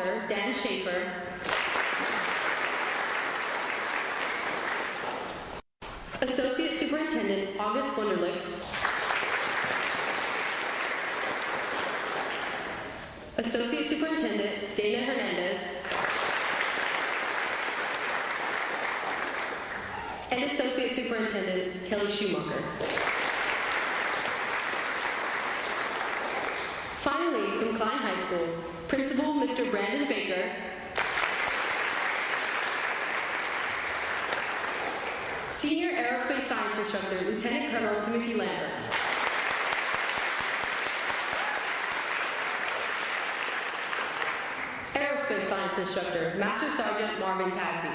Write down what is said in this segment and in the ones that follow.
Officer Dan Schaefer, Associate Superintendent August Wunderlich, Associate Superintendent Dana Hernandez, and Associate Superintendent Kelly Schumacher. Finally, from Klein High School, Principal Mr. Brandon Baker, Senior Aerospace Science Instructor Lieutenant Colonel Timothy Lambert, Aerospace Science Instructor Master Sergeant Marvin Tasby,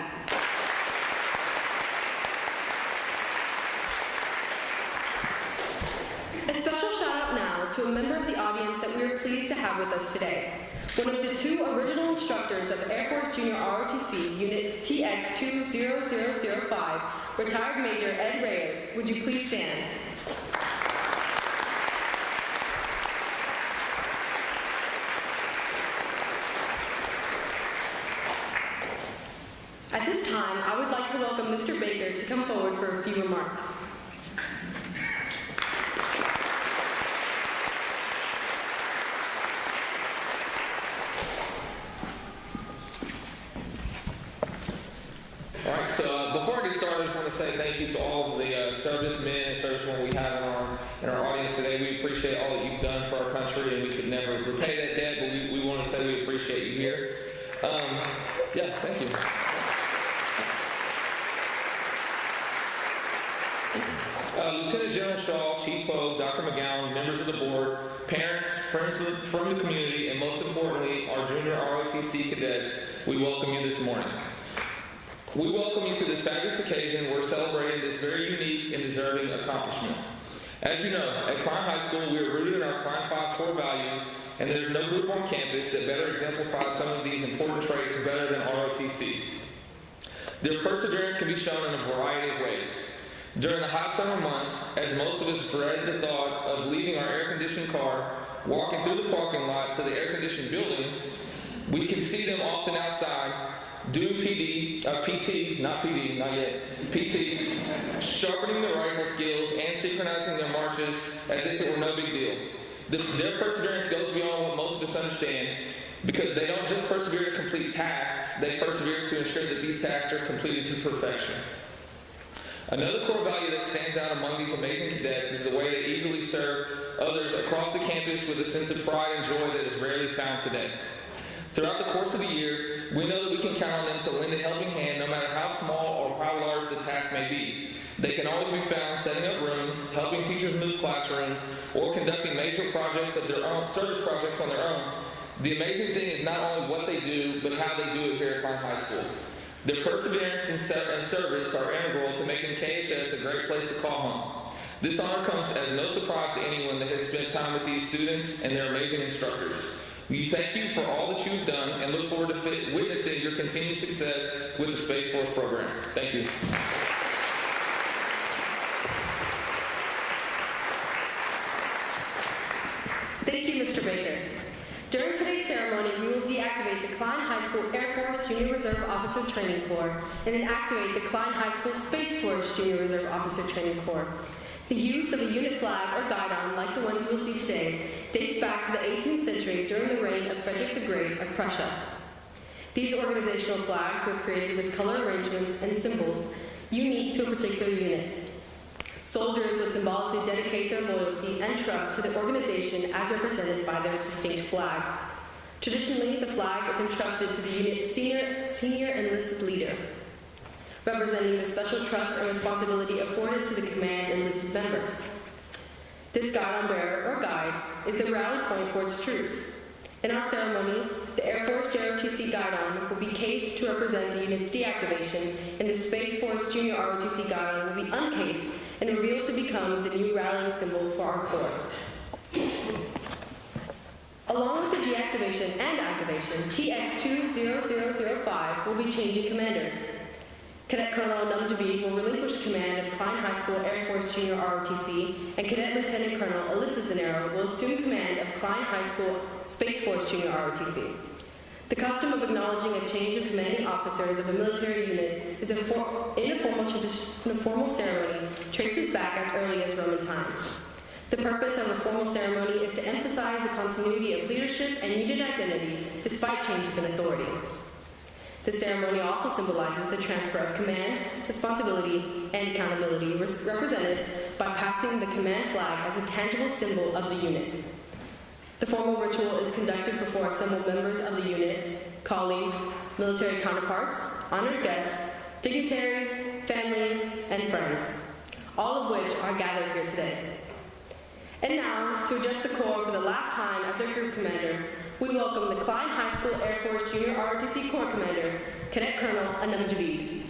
a special shout out now to a member of the audience that we are pleased to have with us today. One of the two original instructors of Air Force Junior ROTC Unit TX20005, retired Major Ed Reyes. Would you please stand? At this time, I would like to welcome Mr. Baker to come forward for a few remarks. Before I get started, I just want to say thank you to all of the servicemen and servicewomen we have in our audience today. We appreciate all that you've done for our country, and we could never repay that debt, but we want to say we appreciate you here. Thank you. Lieutenant General Shaw, Chief Poe, Dr. McGowan, members of the board, parents, friends from the community, and most importantly, our junior ROTC cadets, we welcome you this morning. We welcome you to this fabulous occasion. We're celebrating this very unique and deserving accomplishment. As you know, at Klein High School, we are rooted in our Klein 5 core values, and there's no group on campus that better exemplifies some of these important traits better than ROTC. Their perseverance can be shown in a variety of ways. During the hot summer months, as most of us dread the thought of leaving our air-conditioned car, walking through the parking lot to the air-conditioned building, we can see them often outside doing PT, sharpening their rifle skills and synchronizing their marches as if it were no big deal. Their perseverance goes beyond what most of us understand, because they don't just persevere to complete tasks, they persevere to ensure that these tasks are completed to perfection. Another core value that stands out among these amazing cadets is the way they eagerly serve others across the campus with a sense of pride and joy that is rarely found today. Throughout the course of the year, we know that we can count on them to lend a helping hand no matter how small or how large the task may be. They can always be found setting up rooms, helping teachers move classrooms, or conducting major projects of their own, service projects on their own. The amazing thing is not only what they do, but how they do it here at Klein High School. Their perseverance and service are integral to making KHS a great place to call home. This honor comes as no surprise to anyone that has spent time with these students and their amazing instructors. We thank you for all that you've done and look forward to witnessing your continued success with the Space Force program. Thank you. Thank you, Mr. Baker. During today's ceremony, we will deactivate the Klein High School Air Force Junior Reserve Officer Training Corps and then activate the Klein High School Space Force Junior Reserve Officer Training Corps. The use of a unit flag or guidon like the ones you will see today dates back to the 18th century during the reign of Frederick the Great of Prussia. These organizational flags were created with color arrangements and symbols unique to a particular unit. Soldiers would symbolically dedicate their loyalty and trust to the organization as represented by their distinct flag. Traditionally, the flag is entrusted to the unit's senior enlisted leader, representing the special trust and responsibility afforded to the command's enlisted members. This guidon bearer, or guide, is the rally point for its troops. In our ceremony, the Air Force JROTC guidon will be cased to represent the unit's deactivation, and the Space Force Junior ROTC guidon will be uncased and revealed to become the new rallying symbol for our Corps. Along with the deactivation and activation, TX20005 will be changing commanders. Cadet Colonel Numjavi will relinquish command of Klein High School Air Force Junior ROTC, and Cadet Lieutenant Colonel Alyssa Zanero will assume command of Klein High School Space Force Junior ROTC. The custom of acknowledging a change of commanding officers of a military unit is in a formal ceremony traces back as early as Roman times. The purpose of a formal ceremony is to emphasize the continuity of leadership and unit identity despite changes in authority. The ceremony also symbolizes the transfer of command, responsibility, and accountability represented by passing the command flag as a tangible symbol of the unit. The formal ritual is conducted before assembled members of the unit, colleagues, military counterparts, honored guests, dignitaries, family, and friends, all of which are gathered here today. And now, to address the Corps for the last time as their group commander, we welcome the Klein High School Air Force Junior ROTC Corps Commander, Cadet Colonel Anam Javid.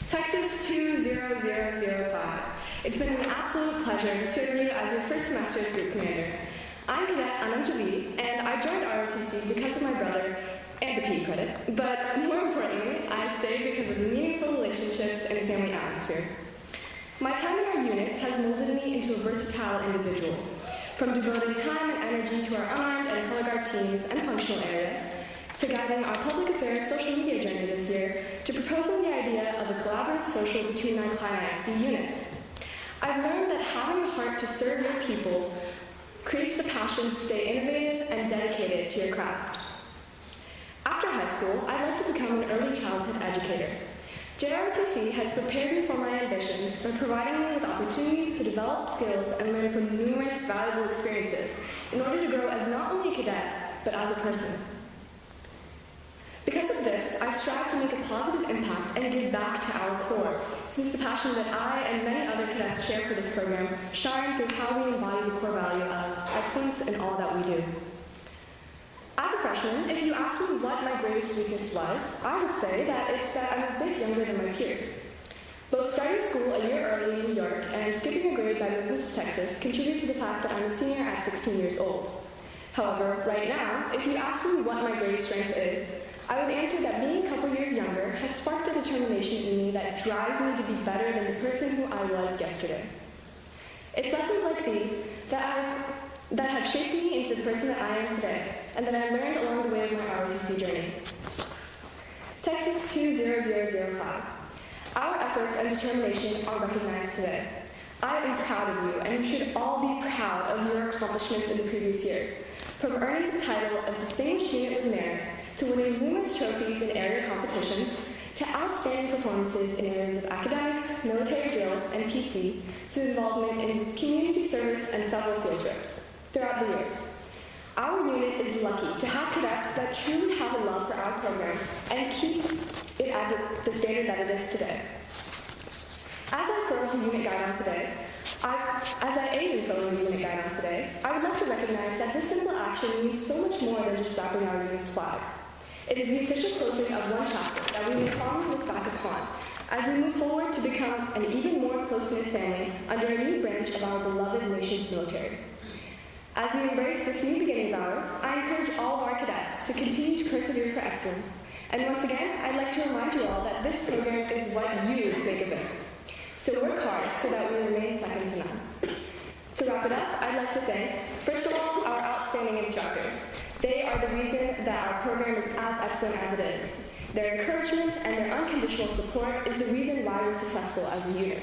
Texas 20005. It's been an absolute pleasure to serve you as your first semester's group commander. I'm Cadet Anam Javid, and I joined ROTC because of my brother and the PE credit, but more importantly, I stayed because of the meaningful relationships and family atmosphere. My time in our unit has molded me into a versatile individual, from devoting time and energy to our unarmed and color guard teams and functional areas, to guiding our public affairs social media journey this year, to proposing the idea of a collaborative social between our Klein ISD units. I've learned that having a heart to serve your people creates the passion to stay innovative and dedicated to your craft. After high school, I'd like to become an early childhood educator. JROTC has prepared me for my ambitions by providing me with opportunities to develop skills and learn from numerous valuable experiences in order to grow as not only a cadet, but as a person. Because of this, I strive to make a positive impact and give back to our Corps, since the passion that I and many other cadets share for this program shine through how we embody the core value of excellence in all that we do. As a freshman, if you ask me what my greatest weakness was, I would say that it's that I'm a bit younger than my peers. Both starting school a year early in New York and skipping a grade by moving to Texas contribute to the fact that I'm a senior at 16 years old. However, right now, if you ask me what my greatest strength is, I would answer that being a couple years younger has sparked a determination in me that drives me to be better than the person who I was yesterday. It's lessons like these that have shaped me into the person that I am today, and that I learned along the way of my ROTC journey. Texas 20005. Our efforts and determination are recognized today. I am proud of you, and you should all be proud of your accomplishments in the previous years, from earning the title of Distinguished Unit with Merit, to winning numerous trophies in area competitions, to outstanding performances in areas of academics, military drill, and PT, to involvement in community service and several field trips. Throughout the years, our unit is lucky to have cadets that truly have a love for our program and keep it at the standard that it is today. As I furrow the unit guide on today, I would like to recognize that this simple action means so much more than just wrapping our unit's flag. It is the official closing of one chapter that we may fondly look back upon as we move forward to become an even more close-knit family under a new branch of our beloved nation's military. As we embrace this new beginning of ours, I encourage all of our cadets to continue to persevere for excellence. And once again, I'd like to remind you all that this program is what you make of it. So work hard so that we remain second to none. To wrap it up, I'd like to thank, first of all, our outstanding instructors. They are the reason that our program is as excellent as it is. Their encouragement and their unconditional support is the reason why we're successful as a unit.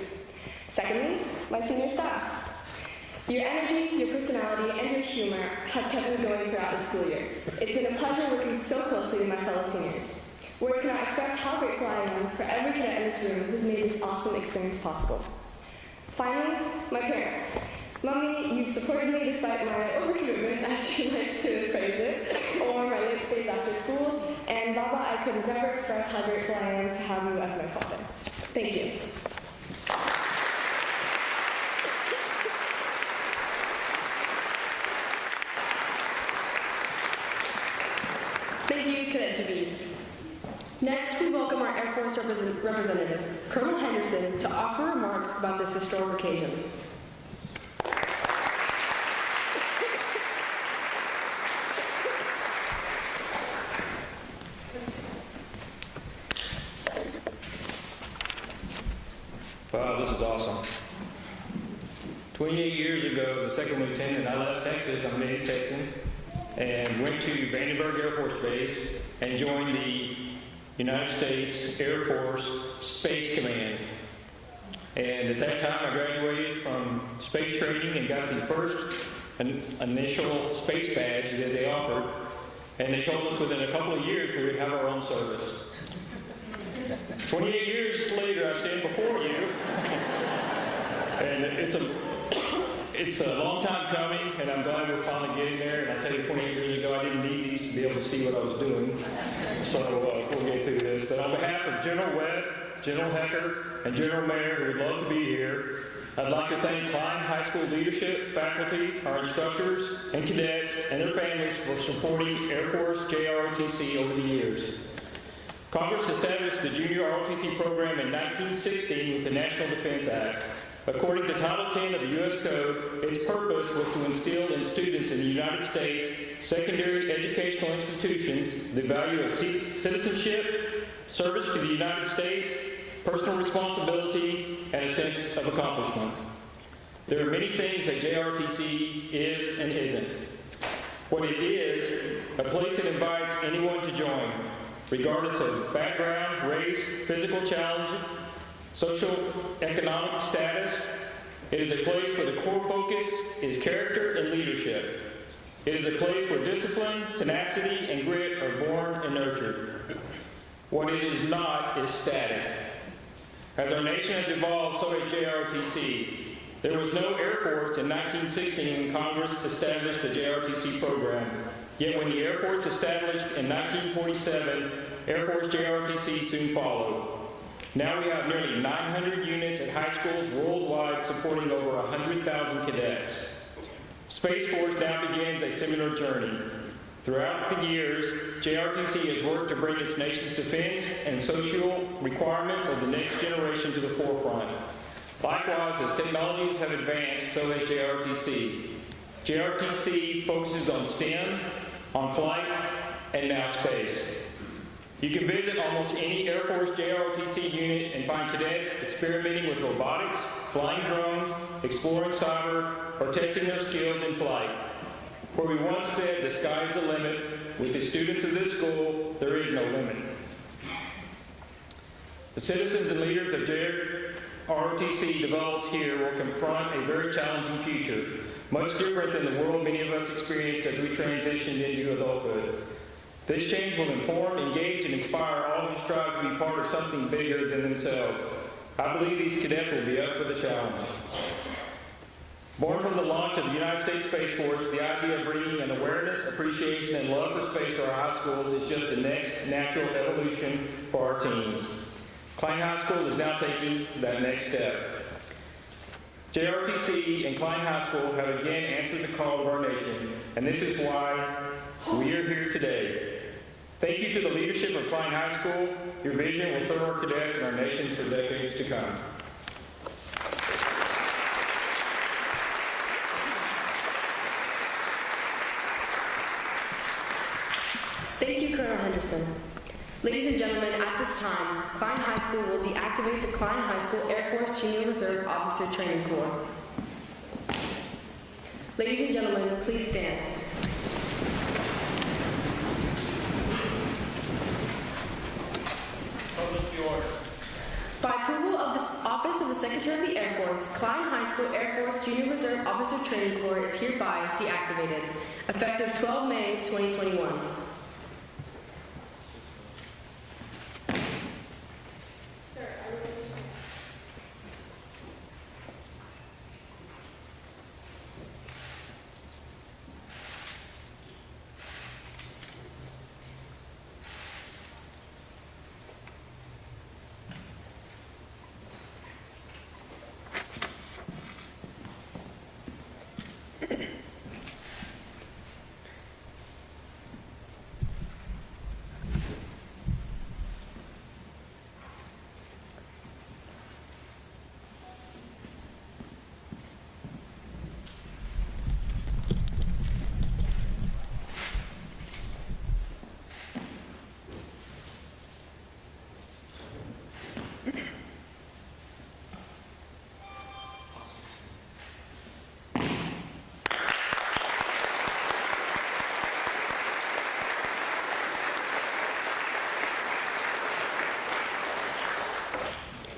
Secondly, my senior staff. Your energy, your personality, and your humor have kept me going throughout the school year. It's been a pleasure working so closely with my fellow seniors. Words cannot express how grateful I am for every cadet in this room who's made this awesome experience possible. Finally, my parents. Mommy, you've supported me despite my overcommitment, as you like to phrase it, or my late stays after school, and Baba, I could never express how grateful I am to have you as my father. Thank you. Thank you, Cadet Javid. Next, we welcome our Air Force representative, Colonel Henderson, to offer remarks about this historic occasion. Wow, this is awesome. 28 years ago, as a second lieutenant, I left Texas, I'm a native Texan, and went to Vandenberg Air Force Base and joined the United States Air Force Space Command. And at that time, I graduated from space training and got the first initial space badge that they offered. And they told us within a couple of years we would have our own service. 28 years later, I stand before you. And it's a long time coming, and I'm glad we're finally getting there. And I'll tell you, 28 years ago, I didn't need these to be able to see what I was doing. So we'll get through this. But on behalf of General Webb, General Hecker, and General Mayer, who would love to be here, I'd like to thank Klein High School leadership, faculty, our instructors, and cadets, and their families for supporting Air Force JROTC over the years. Congress established the Junior ROTC program in 1916 with the National Defense Act. According to Title 10 of the U.S. Code, its purpose was to instill in students in the United States secondary educational institutions the value of citizenship, service to the United States, personal responsibility, and a sense of accomplishment. There are many things that JROTC is and isn't. What it is, a place that invites anyone to join, regardless of background, race, physical challenge, social, economic status. It is a place where the core focus is character and leadership. It is a place where discipline, tenacity, and grit are born and nurtured. What it is not is static. As our nation has evolved, so has JROTC. There was no Air Force in 1916 when Congress established the JROTC program. Yet when the Air Force established in 1947, Air Force JROTC soon followed. Now we have nearly 900 units at high schools worldwide supporting over 100,000 cadets. Space Force now begins a similar journey. Throughout the years, JROTC has worked to bring its nation's defense and social requirements of the next generation to the forefront. Likewise, as technologies have advanced, so has JROTC. JROTC focuses on STEM, on flight, and now space. You can visit almost any Air Force JROTC unit and find cadets experimenting with robotics, flying drones, exploring cyber, or testing their skills in flight. Where we once said the sky's the limit, with the students of this school, there is no limit. The citizens and leaders of JROTC developed here will confront a very challenging future, much different than the world many of us experienced as we transitioned into adulthood. This change will inform, engage, and inspire all who strive to be part of something bigger than themselves. I believe these cadets will be up for the challenge. Born from the launch of the United States Space Force, the idea of bringing an awareness, appreciation, and love for space to our high schools is just the next natural evolution for our teens. Klein High School is now taking that next step. JROTC and Klein High School have again answered the call of our nation, and this is why we are here today. Thank you to the leadership of Klein High School. Your vision will serve our cadets and our nation for decades to come. Thank you, Colonel Henderson. Ladies and gentlemen, at this time, Klein High School will deactivate the Klein High School Air Force Junior Reserve Officer Training Corps. Ladies and gentlemen, please stand. By approval of the Office of the Secretary of the Air Force, Klein High School Air Force Junior Reserve Officer Training Corps is hereby deactivated, effective 12 May 2021.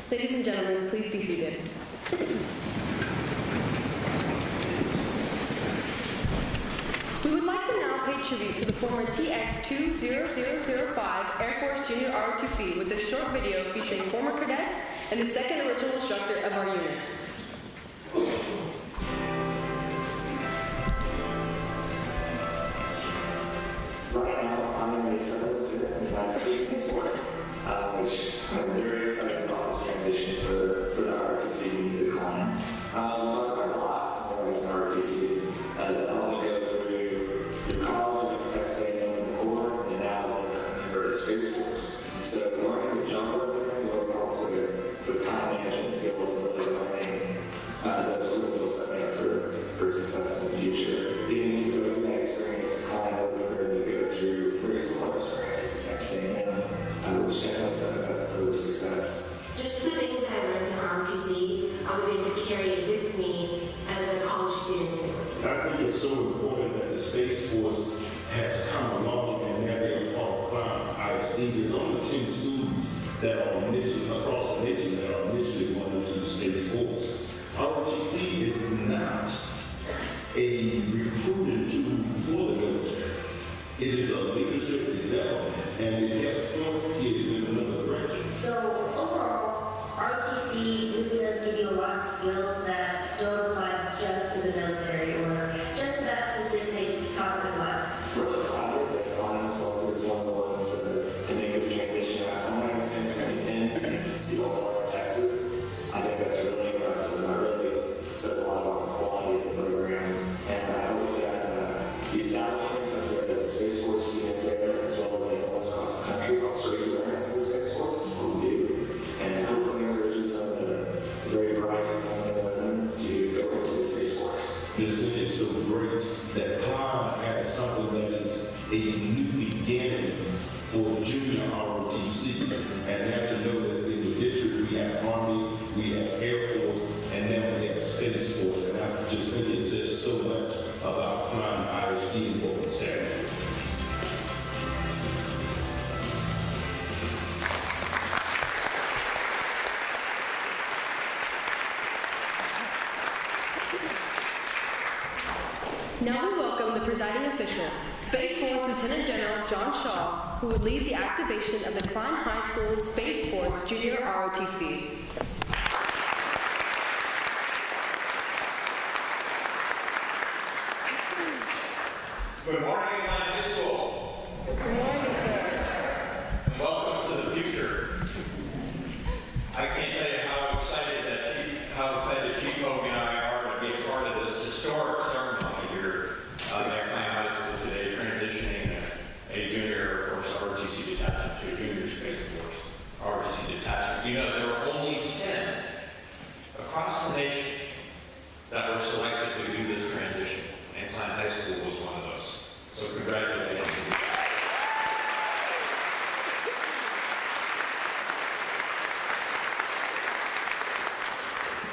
Ladies and gentlemen, please be seated. We would like to now pay tribute to the former TX-20005 Air Force Junior ROTC with this short video featuring former cadets and the second original instructor of our unit. Right now, I'm in the center to the United States Space Force, which I'm very excited about this transition for the ROTC to the Klein. So I learned a lot when I was in ROTC. I only go through college and testing in the Corps, and now as a member of the Space Force. So learning to jump over there really helped with time management skills and really learning those skills will set me up for success in the future. Getting to go through that experience and climb over and go through very similar experiences with texting, which definitely set me up for success. Just the things that I learned in ROTC, I was able to carry it with me as a college student. I think it's so important that the Space Force has come along and now they're part of Klein ISD. There's only 10 students that are initially across the nation that are initially going into the Space Force. ROTC is not a recruiting tool for the military. It is a leadership development, and it helps young kids in another direction. So overall, ROTC really does give you a lot of skills that don't apply just to the military or just to that specific topic of life. We're excited that Klein is one of the ones to make this transition out from when I was in 2010 and still in Texas. I think that's really impressive, and I really says a lot about the quality of the program. And hopefully the establishment of the Space Force unit there, as well as the ones across the country, helps raise awareness of the Space Force and what we do. And hopefully encourages some of the very bright men and women to go into the Space Force. This is so great that Klein has something that is a new beginning for junior ROTC. And now to know that in the district we have Army, we have Air Force, and now we have Space Force. And I just think it says so much about Klein ISD and what we stand for. Now we welcome the presiding official, Space Force Lieutenant General John Shaw, who will lead the activation of the Klein High School Space Force Junior ROTC. Good morning, Klein High School. Good morning, sir. And welcome to the future. I can't tell you how excited Chief Hogan and I are to be a part of this historic ceremony here at Klein High School today, transitioning a junior Air Force ROTC detachment to a junior Space Force ROTC detachment. You know, there were only 10 across the nation that were selected to do this transition, and Klein High School was one of those. So congratulations.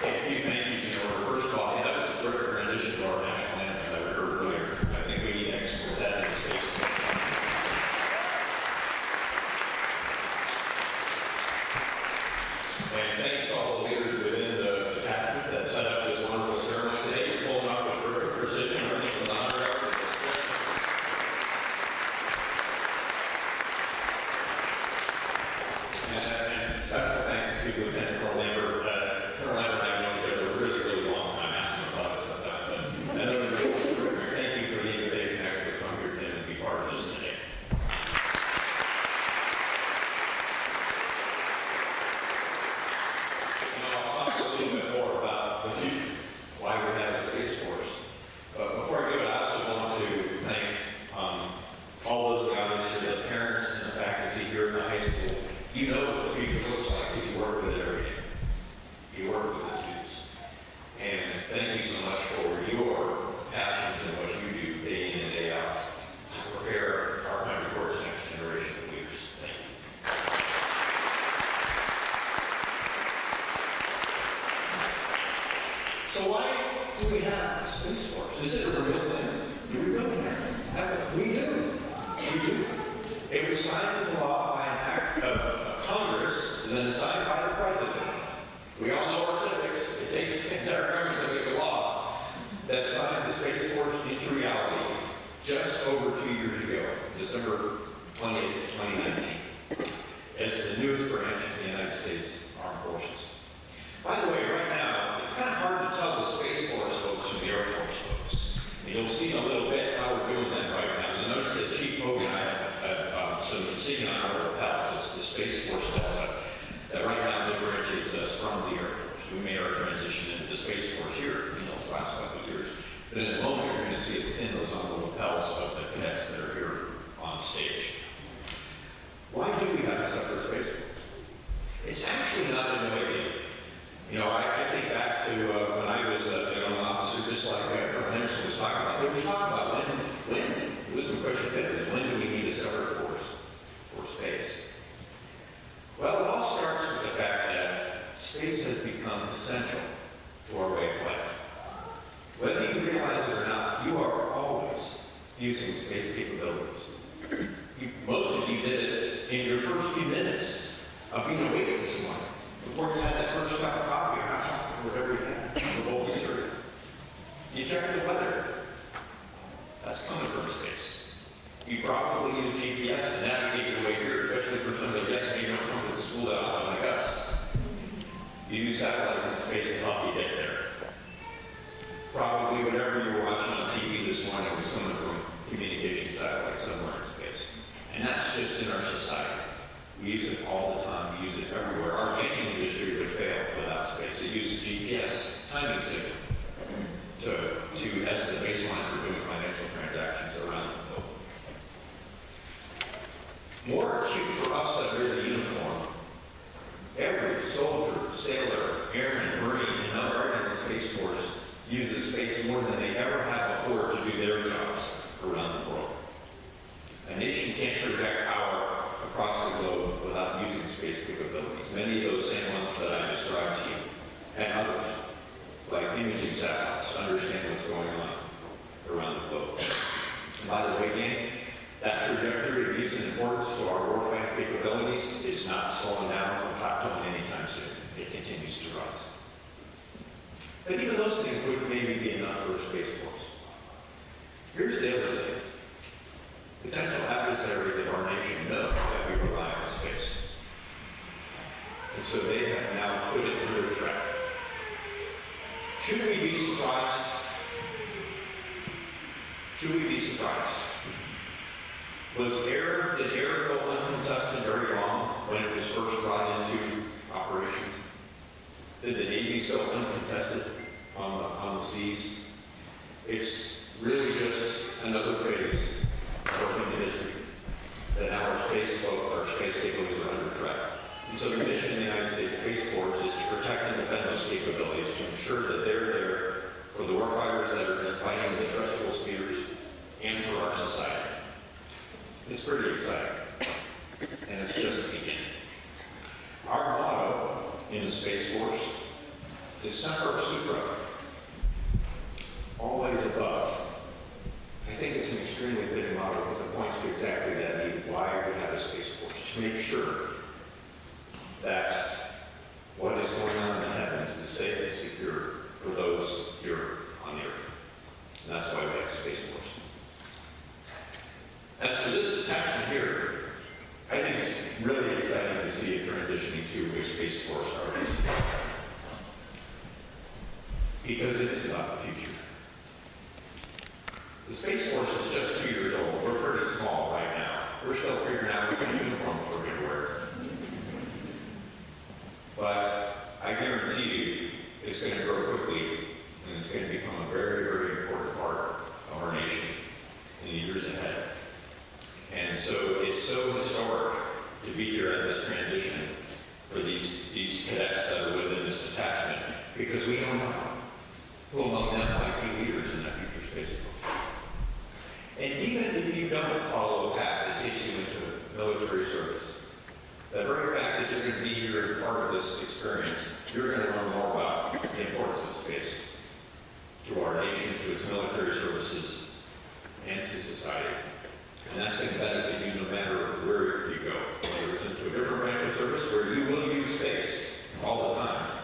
A few thank yous in order. First of all, that was a terrific rendition to our national anthem that we heard earlier. I think we need to export that into space. And thanks to all the leaders within the detachment that set up this wonderful ceremony today. You're pulling off with terrific precision. I think from the 100 hours. And special thanks to Lieutenant Colonel Lambert. Colonel Lambert and I have known each other a really, really long time. Asked him about it sometimes. But thank you for the invitation to actually come here today and be part of this today. I'll talk a little bit more about the future, why we have a Space Force. But before I do it, I also want to thank all those guys, the parents and the faculty here in the high school. You know what the future looks like because you work with it every day. You work with the students. And thank you so much for your passions and what you do day in and day out to prepare our country for its next generation of leaders. Thank you. So why do we have a Space Force? Is it a real thing? Do we really have it? We do. We do. It was signed into law by an act of Congress and then signed by the President We all know our civics. It takes the entire government to make a law that signed the Space Force into reality just over 2 years ago, December 28, 2019, as the newest branch of the United States Armed Forces. By the way, right now, it's kind of hard to tell the Space Force folks from the Air Force folks. And you'll see in a little bit how we're doing that right now. You'll notice that Chief Hogan and I have some insignia on our lapels. It's the Space Force delta that right now differentiates us from the Air Force. We made our transition into the Space Force here in those last couple of years. But in a moment, you're going to see us pin those on the lapels of the cadets that are here on stage. Why do we have a separate Space Force? It's actually not a new idea. You know, I think back to when I was a young officer, just like Colonel Henderson was talking about. They were talking about when, it was a question that is, when do we need a separate force for space? Well, it all starts with the fact that space has become essential to our way of life. Whether you realize it or not, you are always using space capabilities. Most of you did it in your first few minutes of being awake this morning, before you had that first cup of coffee or hot chocolate, whatever you had, a bowl of cereal. You check the weather. That's coming from space. You probably use GPS to navigate your way here, especially for some of the guests who don't come to the school that often like us. You use satellites in space to help you get there. Probably whatever you were watching on TV this morning was coming from communication satellites somewhere in space. And that's just in our society. We use it all the time. We use it everywhere. Our banking industry would fail without space. It uses GPS timing signal as the baseline for doing financial transactions around the globe. More acute for us that wear the uniform, every soldier, sailor, airman, marine, and other in the Space Force uses space more than they ever have before to do their jobs around the world. A nation can't project power across the globe without using space capabilities. Many of those same ones that I described to you, and others, like imaging satellites, to understand what's going on around the globe. And by the way, gang, that trajectory of use and importance to our warfighting capabilities is not slowing down or plateauing anytime soon. It continues to rise. But even those things would maybe be enough for a Space Force. Here's the other thing. Potential adversaries of our nation know that we rely on space. And so they have now put it under threat. Should we be surprised? Should we be surprised? Did air go uncontested very long when it was first brought into operation? Did the Navy go uncontested on the seas? It's really just another phase of human history that now our space capabilities are under threat. And so the mission of the United States Space Force is to protect and defend those capabilities to ensure that they're there for the warfighters that are fighting in the terrestrial spheres and for our society. It's pretty exciting, and it's just the beginning. Our motto in the Space Force is Semper Supra, always above. I think it's an extremely fitting motto because it points to exactly that need, why we have a Space Force, to make sure that what is going on in the heavens is safe and secure for those here on the earth. And that's why we have a Space Force. As for this detachment here, I think it's really exciting to see it transitioning to a Space Force ROTC. Because it is about the future. The Space Force is just 2 years old. We're pretty small right now. We're still figuring out what kind of uniforms we're going to wear. But I guarantee you, it's going to grow quickly, and it's going to become a very, very important part of our nation in the years ahead. And so it's so historic to be here at this transition for these cadets that are within this detachment, because we don't know who among them might be leaders in that future Space Force. And even if you don't follow a path that takes you into military service, the very fact that you're going to be here as part of this experience, you're going to learn more about the importance of space to our nation, to its military services, and to society. And that's going to benefit you no matter where you go, whether it's into a different branch of service where you will use space all the time,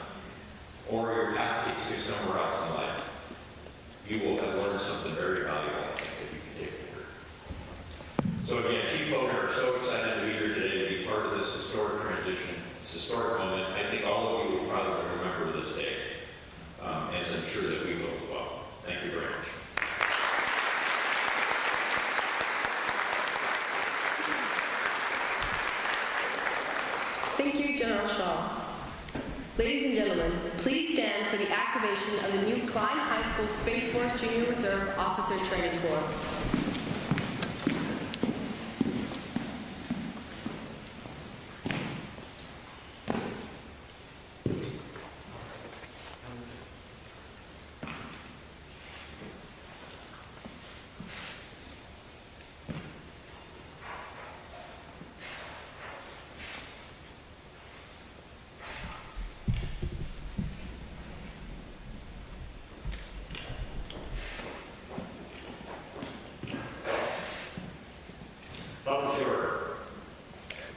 Thank you, General Shaw. Ladies and gentlemen, please stand for the activation of the new Klein High School Space Force Junior Reserve Officer Training Corps.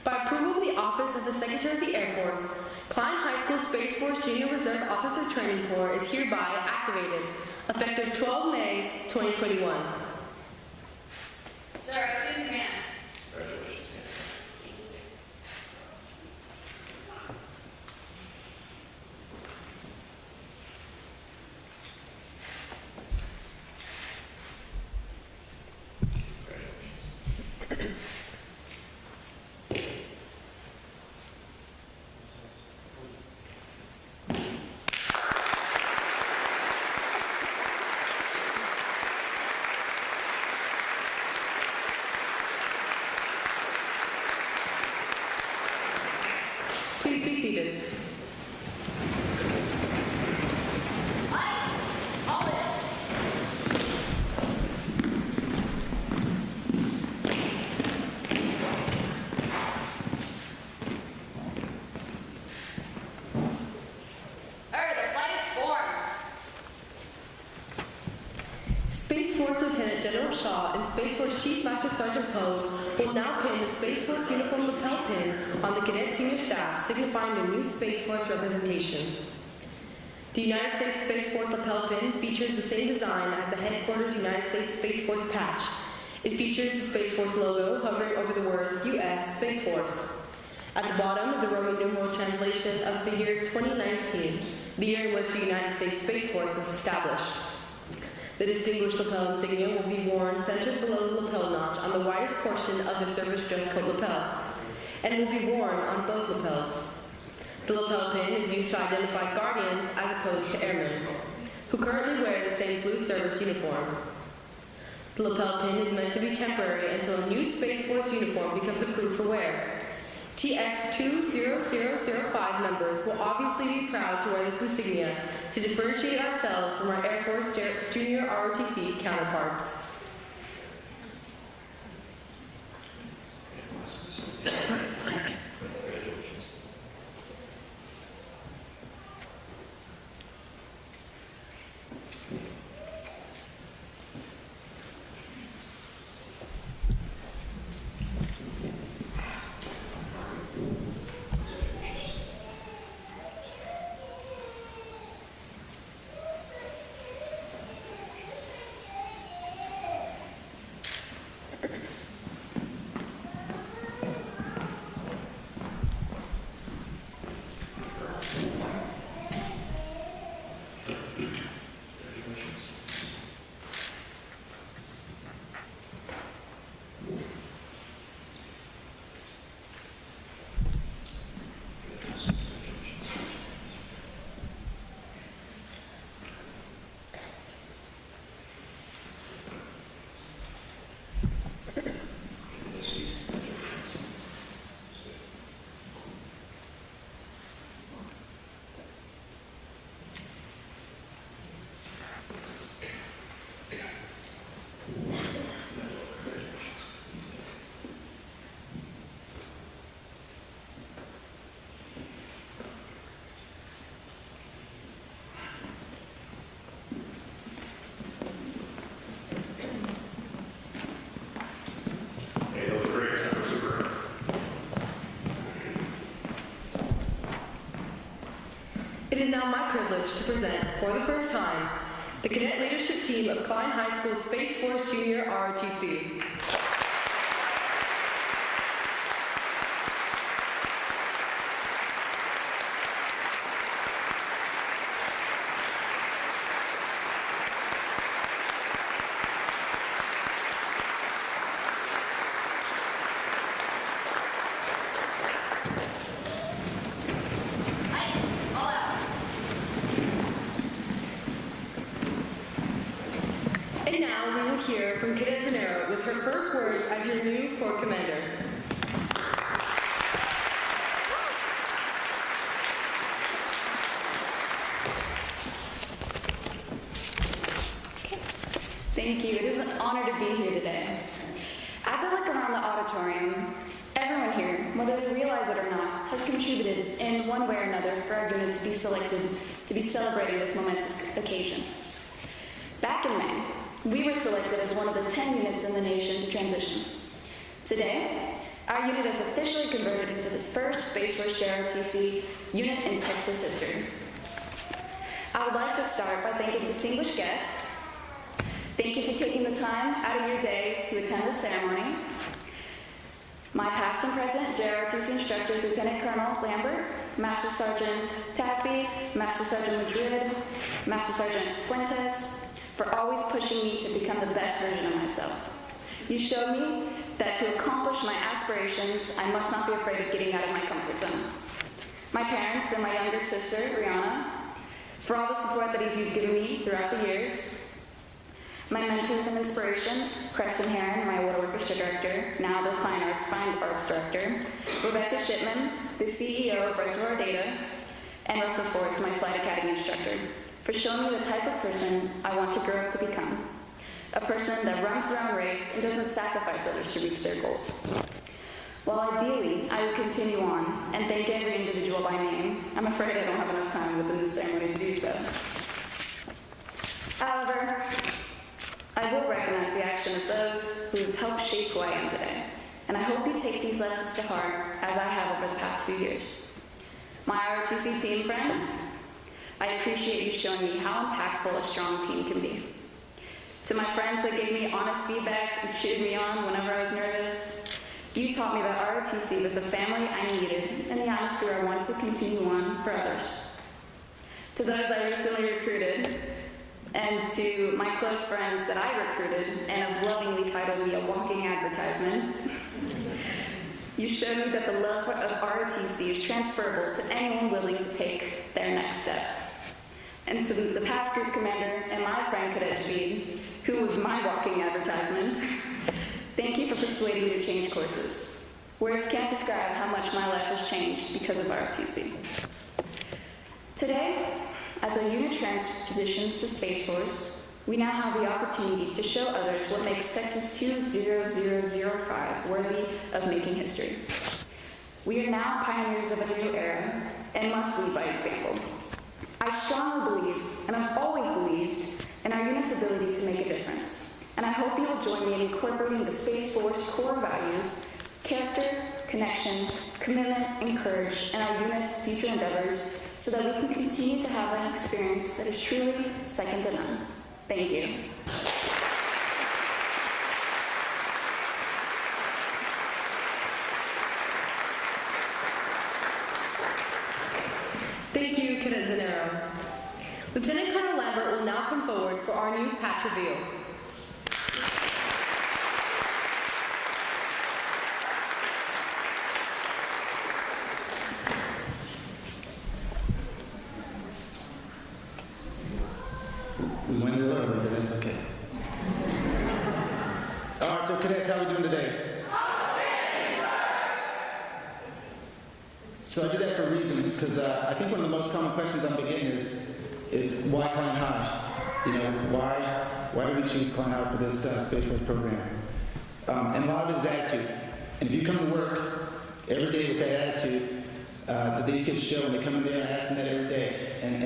By approval of the Office of the Secretary of the Air Force, Klein High School Space Force Junior Reserve Officer Training Corps is hereby activated, effective 12 May 2021. Sir, excuse me, ma'am. Congratulations. Thank you, sir. Please be seated. Lights, all in. The flight is formed. Space Force Lieutenant General Shaw and Space Force Chief Master Sergeant Poe will now pin the Space Force uniform lapel pin on the cadet senior staff, signifying the new Space Force representation. The United States Space Force lapel pin features the same design as the headquarters United States Space Force patch. It features the Space Force logo hovering over the words U.S. Space Force. At the bottom is the Roman numeral translation of the year 2019, the year in which the United States Space Force was established. The distinguished lapel insignia will be worn centered below the lapel notch on the widest portion of the service dress code lapel, and will be worn on both lapels. The lapel pin is used to identify Guardians as opposed to Airmen, who currently wear the same blue service uniform. The lapel pin is meant to be temporary until a new Space Force uniform becomes approved for wear. TX20005 members will obviously be proud to wear this insignia to differentiate ourselves from our Air Force Junior ROTC counterparts. It is now my privilege to present, for the first time, the cadet leadership team of Klein High School Space Force Junior ROTC. hear from Cadet Zanero with her first words as your new Corps Commander. Thank you. It is an honor to be here today. As I look around the auditorium, everyone here, whether they realize it or not, has contributed in one way or another for our unit to be selected to be celebrating this momentous occasion. Back in May, we were selected as one of the 10 units in the nation to transition. Today, our unit is officially converted into the first Space Force JROTC unit in Texas history. I would like to start by thanking distinguished guests. Thank you for taking the time out of your day to attend the ceremony. My past and present JROTC instructors, Lieutenant Colonel Lambert, Master Sergeant Tasby, Master Sergeant Madrid, Master Sergeant Fuentes, for always pushing me to become the best version of myself. You showed me that to accomplish my aspirations, I must not be afraid of getting out of my comfort zone. My parents and my younger sister, Rihanna, for all the support that you've given me throughout the years. My mentors and inspirations, Preston Heron, my Wood Orchestra Director, now the Klein Fine Arts Director, Rebecca Shipman, the CEO of Reservoir Data, and Russell Forrest, my Flight Academy instructor, for showing me the type of person I want to grow up to become. A person that runs their own race and doesn't sacrifice others to reach their goals. While ideally, I would continue on and thank every individual by name, I'm afraid I don't have enough time within this ceremony to do so. However, I will recognize the action of those who have helped shape who I am today, and I hope you take these lessons to heart as I have over the past few years. My ROTC team friends, I appreciate you showing me how impactful a strong team can be. To my friends that gave me honest feedback and cheered me on whenever I was nervous, you taught me that ROTC was the family I needed and the atmosphere I wanted to continue on for others. To those I recently recruited, and to my close friends that I recruited and have lovingly titled me a walking advertisement, you showed me that the love of ROTC is transferable to anyone willing to take their next step. And to the past group commander and my friend Cadet Javid, who was my walking advertisement, thank you for persuading me to change courses. Words can't describe how much my life has changed because of ROTC. Today, as our unit transitions to Space Force, we now have the opportunity to show others what makes Texas 20005 worthy of making history. We are now pioneers of a new era and must lead by example. I strongly believe, and I've always believed, in our unit's ability to make a difference. And I hope you will join me in incorporating the Space Force core values, character, connection, commitment, and courage in our unit's future endeavors so that we can continue to have an experience that is truly second to none. Thank you. Thank you, Cadet Zanero. Lieutenant Colonel Lambert will now come forward for our new patch reveal. We went a little early, but that's okay. All right, so cadets, how are we doing today? So I did that for a reason, because I think one of the most common questions I'm getting is why Klein High? You know, why do we choose Klein High for this Space Force program? And a lot of it is attitude. And if you come to work every day with that attitude that these kids show, and they come in there and ask them that every day, and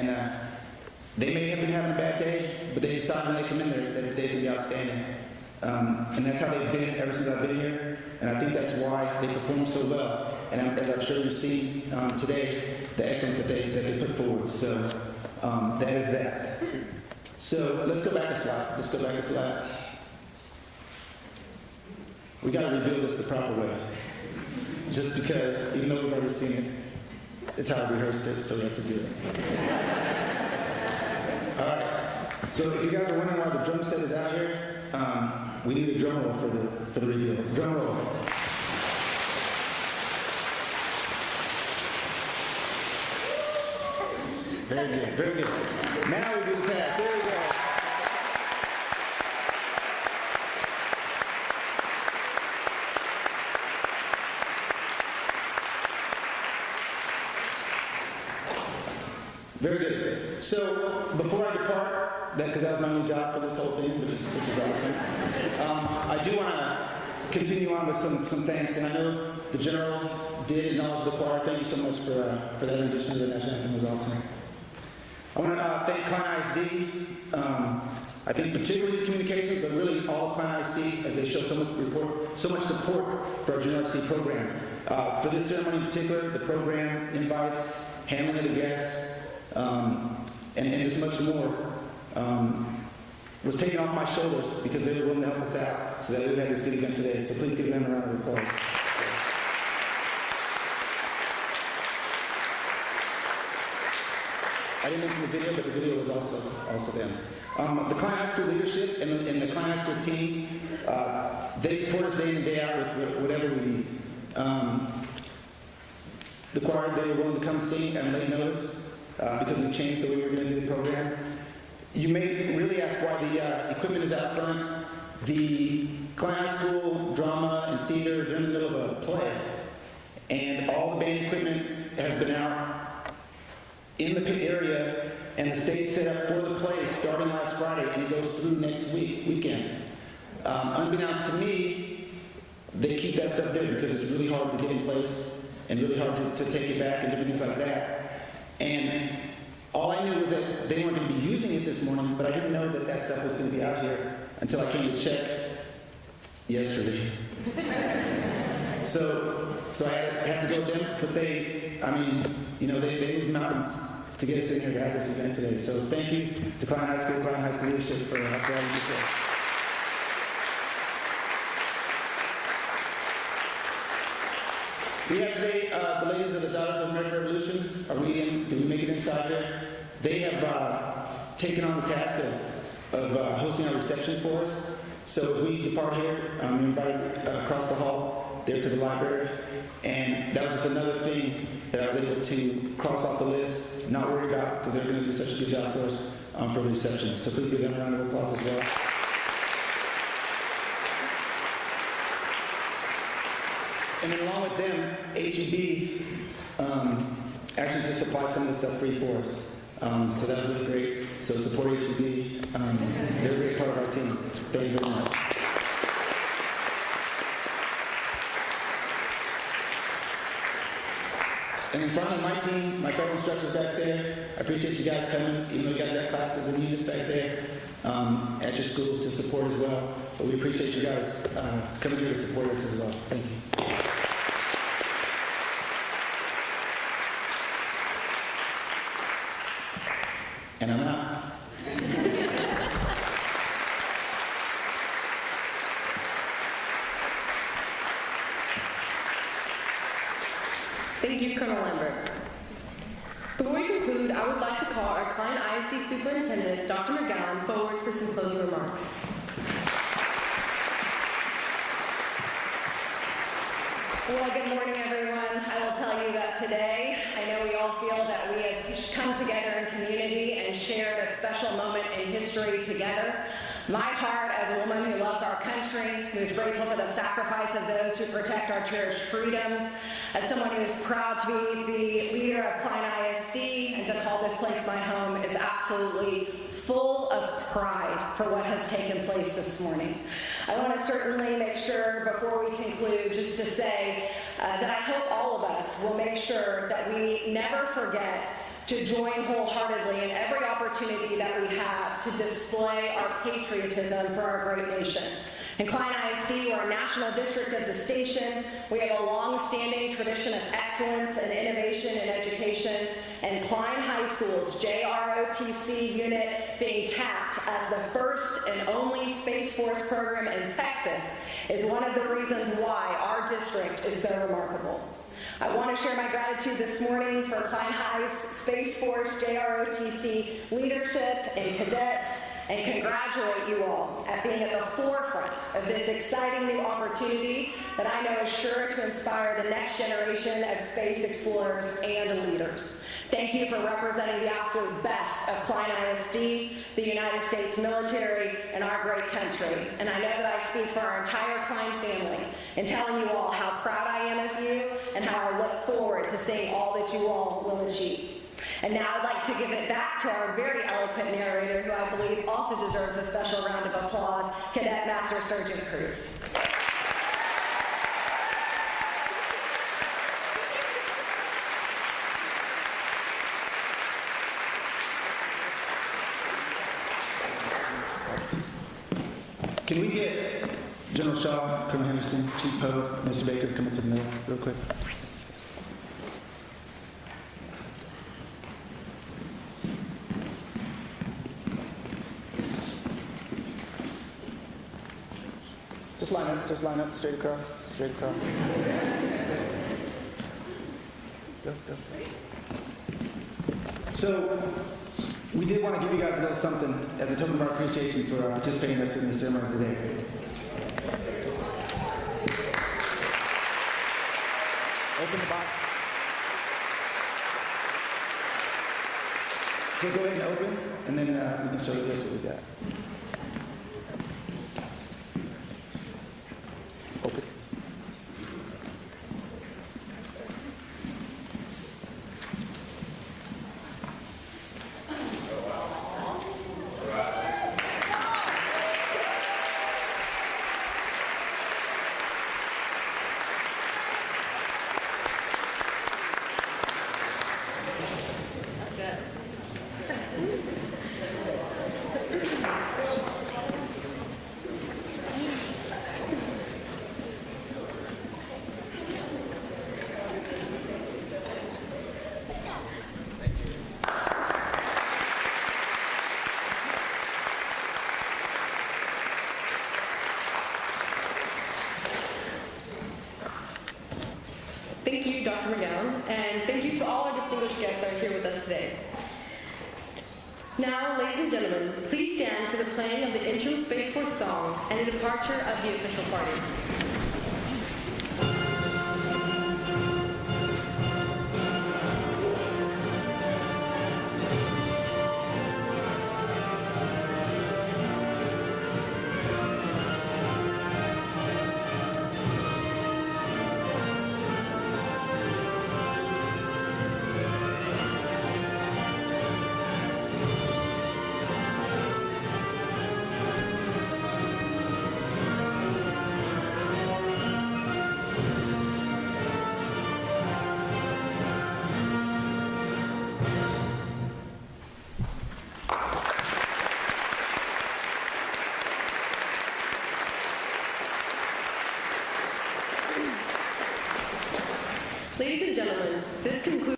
they may have been having a bad day, but they decide when they come in there that their day's going to be outstanding. And that's how they've been ever since I've been here, and I think that's why they perform so well. And as I'm sure you've seen today, the excellence that they put forward. So that is that. So let's go back a slide. We got to reveal this the proper way. Just because, even though we've already seen it, it's how I rehearsed it, so we have to do it. All right. So if you guys are wondering why the drum set is out here, we need a drum roll for the reveal. Drum roll. Very good, very good. Now we do the pass. There we go. Very good. So before I depart, because that was my only job for this whole thing, which is awesome, I do want to continue on with some thanks. And I know the General did acknowledge the choir. Thank you so much for that rendition of the national anthem. It was awesome. I want to thank Klein ISD. I think particularly communications, but really all of Klein ISD, as they show so much support for our JROTC program. For this ceremony in particular, the program invites, handling of the guests, and just much more was taken off my shoulders because they were willing to help us out so that we would have this good event today. So please give them a round of applause. I didn't mention the video, but the video was also them. The Klein High School leadership and the Klein High School team, they support us day in and day out with whatever we need. The choir, they were willing to come sing at late notice because we changed the way we were going to do the program. You may really ask why the equipment is out front. The Klein High School drama and theater, they're in the middle of a play, and all the band equipment has been out in the pit area, and the stage set up for the play starting last Friday, and it goes through next weekend. Unbeknownst to me, they keep that stuff there because it's really hard to get in place and really hard to take it back and different things like that. And all I knew was that they weren't going to be using it this morning, but I didn't know that that stuff was going to be out here until I came to check yesterday. So I had to go with them, but they moved mountains to get us in here to have this event today. So thank you to Klein High School leadership for all you do. We have today the ladies of the Daughters of the American Revolution. Did we make it inside there? They have taken on the task of hosting our reception for us. So as we depart here, we invited across the hall there to the library. And that was just another thing that I was able to cross off the list, not worry about, because they're going to do such a good job for us for the reception. So please give them a round of applause as well. And then along with them, HEB actually just supplied some of the stuff free for us. So that was really great. So support HEB. They're a great part of our team. Thank you very much. And then finally, my team, my fellow instructors back there, I appreciate you guys coming, even though you guys got classes and units back there at your schools to support as well. But we appreciate you guys coming here to support us as well. Thank you. And I'm out. Thank you, Colonel Lambert. Before we conclude, I would like to call our Klein ISD Superintendent, Dr. McGowan, forward for some closing remarks. Well, good morning, everyone. I will tell you that today, I know we all feel that we have come together in community and shared a special moment in history together. My heart, as a woman who loves our country, who is grateful for the sacrifice of those who protect our cherished freedoms, as someone who is proud to be the leader of Klein ISD and to call this place my home, is absolutely full of pride for what has taken place this morning. I want to certainly make sure, before we conclude, just to say that I hope all of us will make sure that we never forget to join wholeheartedly in every opportunity that we have to display our patriotism for our great nation. In Klein ISD, we're a national district of distinction. We have a long-standing tradition of excellence and innovation in education, and Klein High School's JROTC unit being tapped as the first and only Space Force program in Texas is one of the reasons why our district is so remarkable. I want to share my gratitude this morning for Klein High's Space Force JROTC leadership and cadets, and congratulate you all at being at the forefront of this exciting new opportunity that I know is sure to inspire the next generation of space explorers and leaders. Thank you for representing the absolute best of Klein ISD, the United States military, and our great country. And I know that I speak for our entire Klein family in telling you all how proud I am of you and how I look forward to seeing all that you all will achieve. And now I'd like to give it back to our very eloquent narrator, who I believe also deserves a special round of applause, Cadet Master Sergeant Cruz. Can we get General Shaw, Colonel Henderson, Chief Poe, Mr. Baker to come up to the middle real quick? Just line up, straight across, straight across. Go. So, we did want to give you guys a little something as a token of our appreciation for participating in this ceremony today. Open the box. So go ahead and open, and then we can show you the rest of what we got. Open. Thank you, Dr. McGowan, and thank you to all our distinguished guests that are here with us today. Now, ladies and gentlemen, please stand for the playing of the intro Space Force song and the departure of the official party. Ladies and gentlemen, this concludes